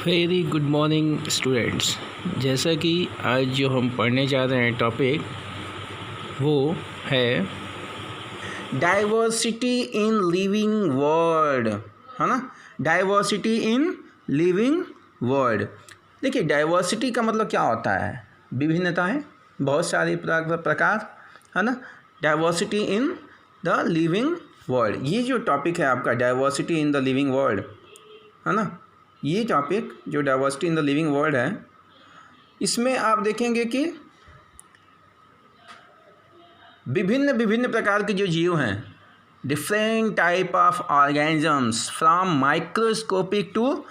Very good morning students. जैसा कि आज जो हम पढ़ने जा रहे हैं टॉपिक वो है डाइवर्सिटी इन लिविंग वर्ल्ड, है ना। Diversity in living world. देखिए, डाइवर्सिटी का मतलब क्या होता है? विभिन्नताएं, बहुत सारे प्रकार, है ना। Diversity in the living world, ये जो टॉपिक है आपका diversity in the living world, है ना। ये टॉपिक जो diversity in the living world है, इसमें आप देखेंगे कि विभिन्न विभिन्न प्रकार के जो जीव हैं, different type of organisms from microscopic to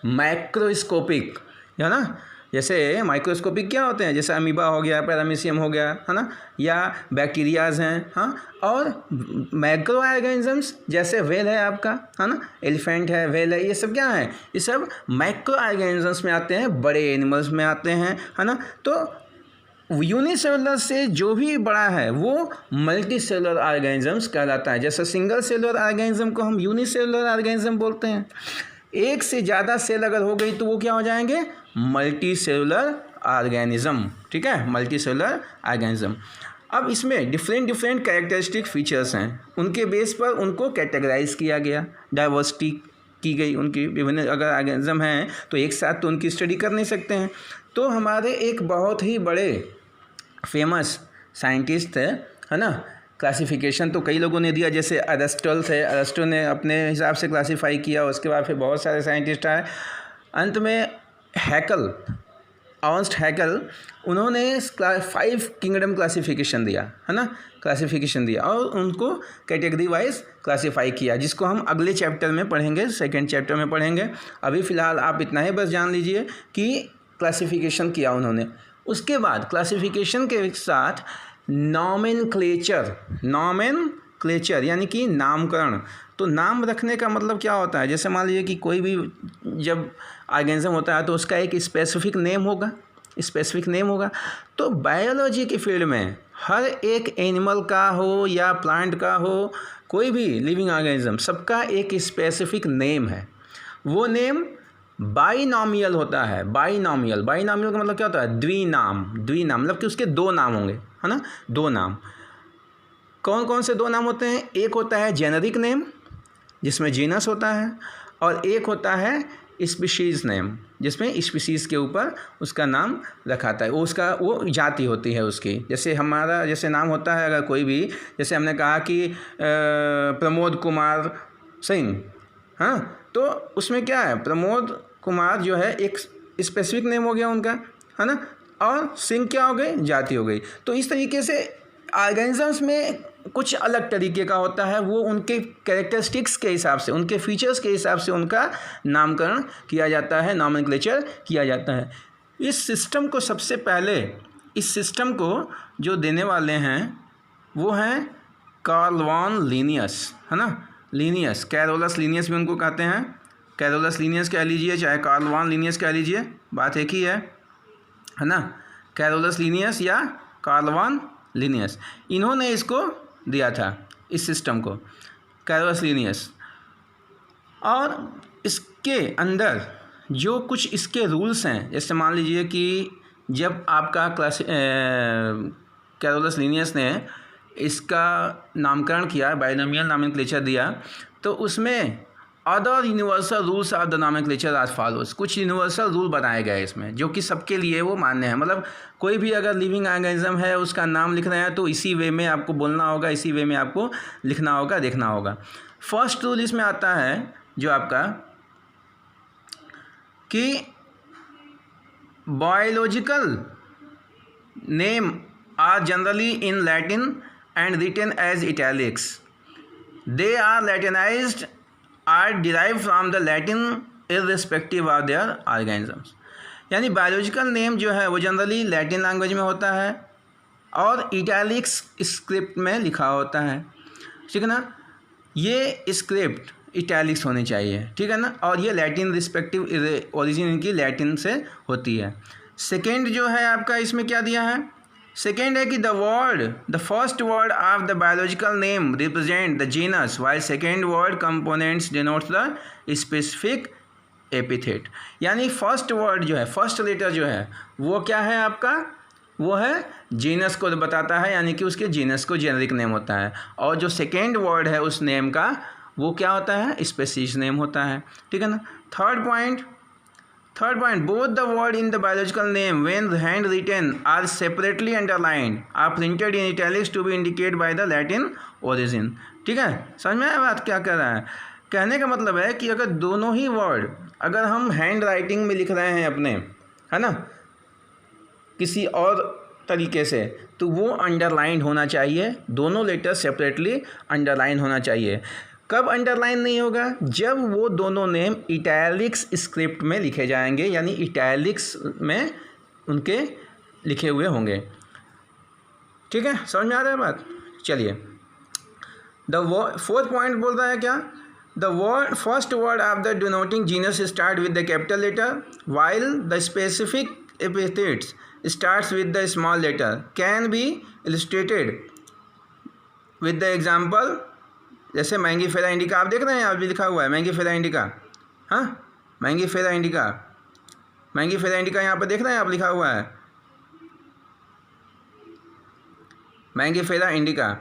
macroscopic, है ना। जैसे माइक्रोस्कोपिक क्या होते हैं, जैसे अमीबा हो गया, पैरामीशियम हो गया, है ना, या बैक्टीरियाज हैं, हाँ। और मैक्रो ऑर्गेनिजम्स जैसे व्हेल है आपका, है ना, एलिफेंट है, व्हेल है, ये सब क्या है? ये सब मैक्रो ऑर्गेनिजम्स में आते हैं, बड़े एनिमल्स में आते हैं, है ना। तो यूनिसेलुलर से जो भी बड़ा है वो मल्टी सेलुलर ऑर्गेनिजम्स कहलाता है। जैसे सिंगल सेलुलर ऑर्गेनिज्म को हम यूनिसेलुलर ऑर्गेनिज्म बोलते हैं। एक से ज़्यादा सेल अगर हो गई तो वो क्या हो जाएंगे? मल्टी सेलुलर ऑर्गेनिज्म, ठीक है, मल्टी सेलुलर ऑर्गेनिज्म। अब इसमें डिफरेंट डिफरेंट कैरेक्टरिस्टिक फीचर्स हैं, उनके बेस पर उनको कैटेगराइज किया गया, डाइवर्सिटी की गई उनकी। विभिन्न अगर ऑर्गेनिज्म हैं तो एक साथ तो उनकी स्टडी कर नहीं सकते हैं। तो हमारे एक बहुत ही बड़े फेमस साइंटिस्ट है ना, क्लासिफिकेशन तो कई लोगों ने दिया, जैसे अरिस्टल थे, अरिस्टल ने अपने हिसाब से क्लासीफाई किया, उसके बाद फिर बहुत सारे साइंटिस्ट आए, अंत में हैकल, अर्नस्ट हैकल, उन्होंने 5 किंगडम क्लासिफिकेशन दिया, है ना, क्लासिफिकेशन दिया और उनको कैटेगरी वाइज क्लासीफाई किया, जिसको हम अगले चैप्टर में पढ़ेंगे, सेकेंड चैप्टर में पढ़ेंगे। अभी फ़िलहाल आप इतना ही बस जान लीजिए कि क्लासिफिकेशन किया उन्होंने। उसके बाद क्लासिफिकेशन के साथ नॉमेनक्लेचर यानी कि नामकरण। तो नाम रखने का मतलब क्या होता है? जैसे मान लीजिए कि कोई भी जब ऑर्गेनिज्म होता है तो उसका एक स्पेसिफिक नेम होगा। तो बायोलॉजी के फील्ड में हर एक एनिमल का हो या प्लांट का हो, कोई भी लिविंग ऑर्गेनिज्म, सबका एक स्पेसिफिक नेम है। वो नेम बाइनॉमियल होता है। बाइनॉमियल का मतलब क्या होता है? द्विनाम मतलब कि उसके 2 नाम होंगे, है ना, 2 नाम। कौन कौन से 2 नाम होते हैं? एक होता है जेनरिक नेम, जिसमें जीनस होता है, और एक होता है स्पीशीज़ नेम, जिसमें स्पीशीज़ के ऊपर उसका नाम रखाता है, वो जाति होती है उसकी। जैसे हमारा जैसे नाम होता है, अगर कोई भी, जैसे हमने कहा कि प्रमोद कुमार सिंह, हाँ, तो उसमें क्या है? प्रमोद कुमार जो है एक स्पेसिफिक नेम हो गया उनका, है ना, और सिंह क्या हो गई? जाति हो गई। तो इस तरीके से ऑर्गेनिजम्स में कुछ अलग तरीके का होता है, वो उनके कैरेक्टरिस्टिक्स के हिसाब से, उनके फीचर्स के हिसाब से उनका नामकरण किया जाता है, नॉमेनक्लेचर किया जाता है। इस सिस्टम को सबसे पहले, इस सिस्टम को जो देने वाले हैं वो हैं कार्ल वॉन लिनियस, है ना, लिनियस, कैरोलस लिनियस भी उनको कहते हैं, कैरोलस लिनियस कह लीजिए, चाहे कार्ल वॉन लिनियस कह लीजिए, बात एक ही है ना। कैरोलस लिनियस या कार्ल वॉन लिनियस, इन्होंने इसको दिया था, इस सिस्टम को, कैरोलस लिनियस। और इसके अंदर जो कुछ इसके रूल्स हैं, जैसे मान लीजिए कि जब आपका कैरोलस लिनियस ने इसका नामकरण किया, बाइनोमियल नॉमेनक्लेचर दिया, तो उसमें other universal rules of the nomenclature आज फॉलोज, कुछ यूनिवर्सल रूल बनाए गए इसमें, जो कि सबके लिए वो मान्य है। मतलब कोई भी अगर लिविंग ऑर्गेनिज्म है, उसका नाम लिख रहे हैं तो इसी वे में आपको बोलना होगा, इसी वे में आपको लिखना होगा, देखना होगा। फर्स्ट रूल इसमें आता है जो आपका कि biological name are generally in Latin and written as italics. They are Latinized or derived from the Latin irrespective of their organisms. यानी बायोलॉजिकल नेम जो है वो जनरली लैटिन लैंग्वेज में होता है और इटैलिक्स स्क्रिप्ट में लिखा होता है, ठीक है ना। ये स्क्रिप्ट इटैलिक्स होनी चाहिए, ठीक है ना, और ये लैटिन रिस्पेक्टिव, ओरिजिन इनकी लैटिन से होती है। सेकेंड जो है आपका इसमें क्या दिया है? सेकेंड है कि the first word of the biological name represent the genus, while second word components denotes the specific epithet, यानी फर्स्ट वर्ड जो है, फर्स्ट लेटर जो है वो क्या है आपका, वो है जीनस को बताता है, यानी कि उसके जीनस को जेनरिक नेम होता है। और जो सेकेंड वर्ड है उस नेम का वो क्या होता है, स्पेसीज नेम होता है, ठीक है ना। Third point, both the word in the biological name when hand written are separately underlined or printed in italics to be indicate by the Latin origin, ठीक है। समझ में आया बात क्या कह रहा है, कहने का मतलब है कि अगर दोनों ही वर्ड अगर हम हैंड राइटिंग में लिख रहे हैं अपने, है ना, किसी और तरीके से, तो वो अंडरलाइन होना चाहिए, दोनों लेटर सेपरेटली अंडरलाइन होना चाहिए। कब अंडरलाइन नहीं होगा, जब वो दोनों नेम इटैलिक्स स्क्रिप्ट में लिखे जाएंगे, यानी इटैलिक्स में उनके लिखे हुए होंगे, ठीक है। समझ में आ रहा है बात। चलिए फोर्थ पॉइंट बोल रहा है क्या, the word first word of the denoting genus start with the capital letter while the specific epithets starts with the small letter can be illustrated with the example, जैसे मैंगीफेरा इंडिका आप देख रहे हैं, यहाँ भी लिखा हुआ है मैंगीफेरा इंडिका, हाँ मैंगीफेरा इंडिका, मैंगीफेरा इंडिका यहाँ पर देख रहे हैं आप, लिखा हुआ है Mangifera indica.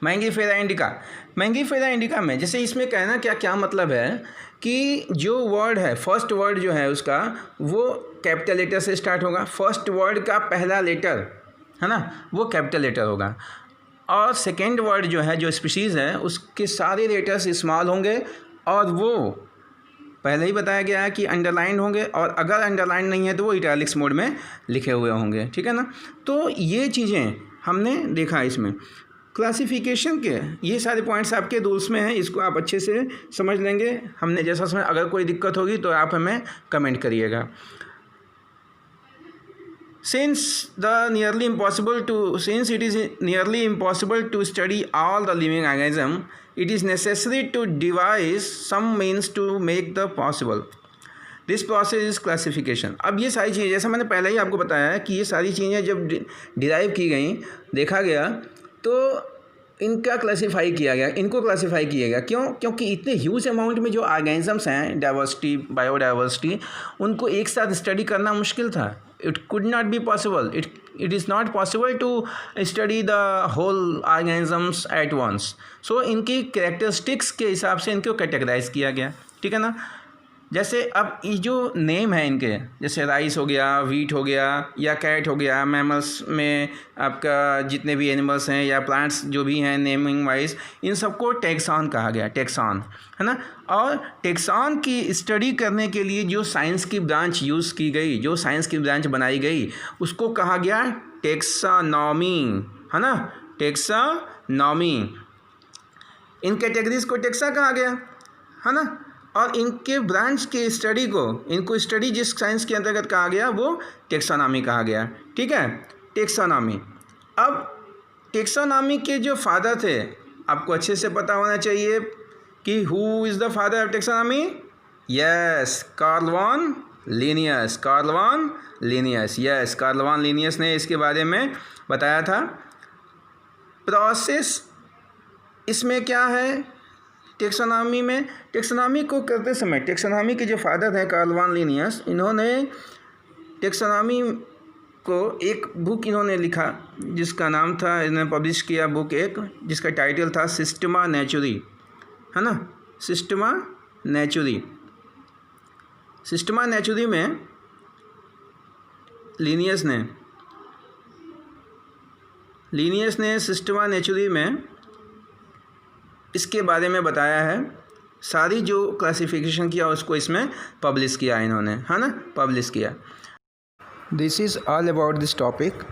Mangifera indica, Mangifera indica में जैसे इसमें कहना क्या मतलब है कि जो वर्ड है, फर्स्ट वर्ड जो है उसका वो कैपिटल लेटर से स्टार्ट होगा, फर्स्ट वर्ड का पहला लेटर है ना वो कैपिटल लेटर होगा, और सेकेंड वर्ड जो है, जो स्पीशीज़ है, उसके सारे लेटर्स स्मॉल होंगे, और वो पहले ही बताया गया है कि अंडरलाइन होंगे, और अगर अंडरलाइन नहीं है तो वो इटैलिक्स मोड में लिखे हुए होंगे, ठीक है ना। तो ये चीज़ें हमने देखा इसमें क्लासिफिकेशन के, ये सारे पॉइंट्स आपके रूल्स में हैं, इसको आप अच्छे से समझ लेंगे। हमने जैसा समझ, अगर कोई दिक्कत होगी तो आप हमें कमेंट करिएगा। Since it is nearly impossible to study all the living organisms, it is necessary to devise some means to make the possible. This process is classification. अब ये सारी चीज़ें, जैसा मैंने पहले ही आपको बताया है कि ये सारी चीज़ें जब डिराइव की गई, देखा गया, तो इनका क्लासीफाई किया गया, इनको क्लासीफाई किया गया। क्यों? क्योंकि इतने ह्यूज अमाउंट में जो ऑर्गेनिजम्स हैं, डाइवर्सिटी, बायोडाइवर्सिटी, उनको एक साथ स्टडी करना मुश्किल था। It could not be possible, it is not possible to study the whole organisms at once. So इनकी कैरेक्टरिस्टिक्स के हिसाब से इनको कैटेगराइज किया गया, ठीक है ना। जैसे अब ये जो नेम है इनके, जैसे राइस हो गया, वीट हो गया, या कैट हो गया, मैमल्स में आपका जितने भी एनिमल्स हैं या प्लांट्स जो भी हैं नेमिंग वाइज, इन सबको टैक्सॉन कहा गया, टैक्सॉन, है ना। और टैक्सॉन की स्टडी करने के लिए जो साइंस की ब्रांच यूज़ की गई, जो साइंस की ब्रांच बनाई गई, उसको कहा गया टैक्सोनॉमी, है ना, टैक्सोनॉमी। इन कैटेगरीज को टैक्सा कहा गया, है ना। और इनके ब्रांच के स्टडी को, इनको स्टडी जिस साइंस के अंतर्गत कहा गया वो टैक्सोनॉमी कहा गया, ठीक है, टैक्सोनॉमी। अब टैक्सोनॉमी के जो फादर थे, आपको अच्छे से पता होना चाहिए कि who is the father of taxonomy. Yes, Carl von Linnaeus, Carl von Linnaeus, yes, Carl von Linnaeus ने इसके बारे में बताया था। प्रोसेस इसमें क्या है टैक्सोनॉमी में, टैक्सोनॉमी को करते समय, टैक्सोनॉमी के जो फादर हैं कार्ल वॉन लिनियस, इन्होंने टैक्सोनॉमी को एक बुक इन्होंने लिखा जिसका नाम था, इन्होंने पब्लिश किया बुक एक, जिसका टाइटल था सिस्टमा नेचुरी, है ना, सिस्टमा नेचुरी। सिस्टमा नेचुरी में लिनियस ने सिस्टमा नेचुरी में इसके बारे में बताया है, सारी जो क्लासिफिकेशन किया उसको इसमें पब्लिश किया इन्होंने, है ना, पब्लिश किया। This is all about this topic.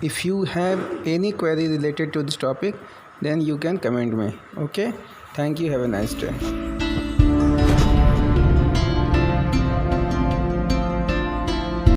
If you have any query related to this topic then you can comment में। Okay, thank you, have a nice day.